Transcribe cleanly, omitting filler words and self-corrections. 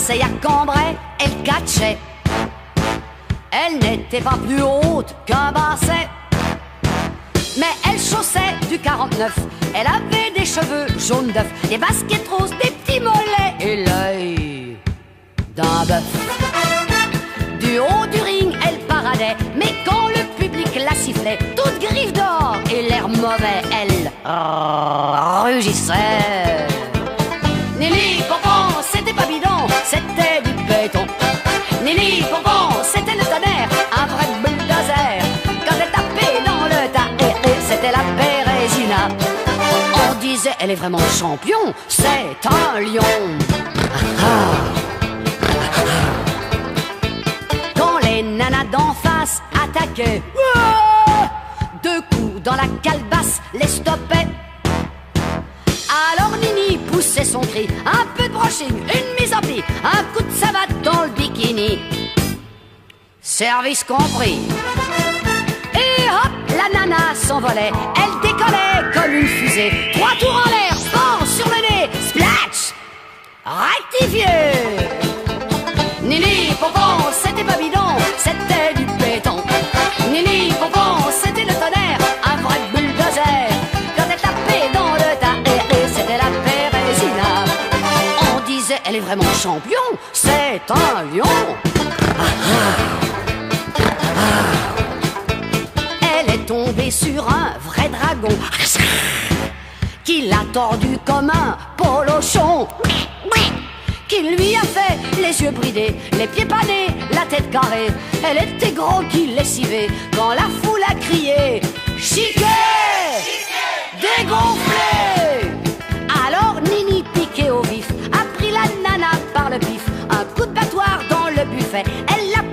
Marseille, à Cambrai, elle catchait. Elle n'était pas plus haute qu'un basset, mais elle chaussait du 49. Elle avait des cheveux jaunes d'œuf, des baskets roses, des petits mollets et l'œil d'un bœuf. Du haut du ring, elle paradait, mais quand le public la sifflait, toute griffe d'or et l'air mauvais, elle rugissait. Nelly Pompon, c'était pas bidon, c'était du béton. Nelly Pompon, c'était le tonnerre, un vrai bulldozer. Quand elle tapait dans le tas, c'était la Bérésina. On disait, elle est vraiment champion, c'est un lion. Quand les nanas d'en face attaquaient, deux coups dans la calebasse les stoppaient. Alors Nini poussait son cri, un peu de brushing, une mise en pli, un coup de savate dans le bikini. Service compris. Et hop, la nana s'envolait, elle décollait comme une fusée. 3 tours en l'air, pan sur le nez, splash, rectifié. Nini Pompon, c'était pas bidon, c'était du béton. Nini Pompon, c'était le tonnerre, un vrai bulldozer. Quand elle tapait dans le tas, c'était la Bérésina. On disait, elle est vraiment champion, c'est un lion. Elle est tombée sur un vrai dragon qui l'a tordu comme un polochon, qui lui a fait les yeux bridés, les pieds panés, la tête carrée. Elle était gros qui lessivait quand la foule a crié chiquet, dégonflé. Alors Nini, piqué au vif, a pris la nana par le pif, un coup de battoir dans le buffet. Elle l'a